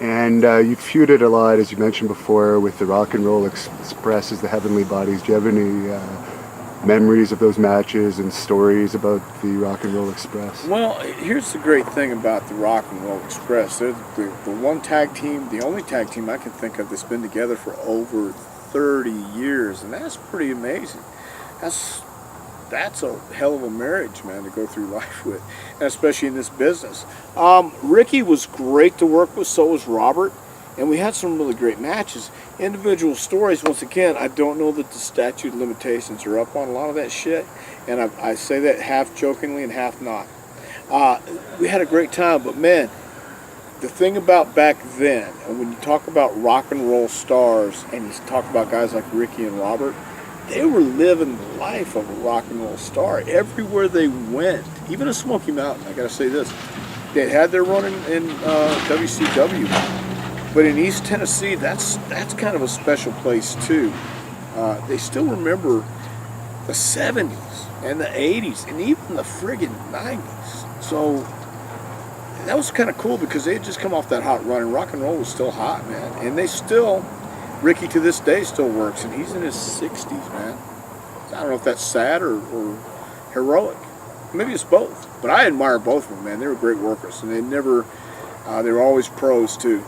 And you feuded a lot, as you mentioned before, with the Rock and Roll Express as the Heavenly Bodies. Do you have any memories of those matches and stories about the Rock and Roll Express? Well, here's the great thing about the Rock and Roll Express. They're the one tag team, the only tag team I can think of that's been together for over 30 years, and that's pretty amazing. That's a hell of a marriage, man, to go through life with, and especially in this business. Ricky was great to work with, so was Robert, and we had some really great matches. Individual stories, once again, I don't know that the statute of limitations are up on a lot of that shit, and I say that half jokingly and half not. We had a great time, but man, the thing about back then, and when you talk about rock and roll stars, and you talk about guys like Ricky and Robert, they were living the life of a rock and roll star. Everywhere they went, even in Smoky Mountain, I gotta say this, they had their run in WCW, but in East Tennessee, that's kind of a special place too. They still remember the 70s and the 80s and even the friggin' 90s. So that was kind of cool because they had just come off that hot run, and rock and roll was still hot, man. And they still, Ricky to this day still works, and he's in his 60s, man. I don't know if that's sad or heroic. Maybe it's both. But I admire both of them, man. They were great workers, and they were always pros too.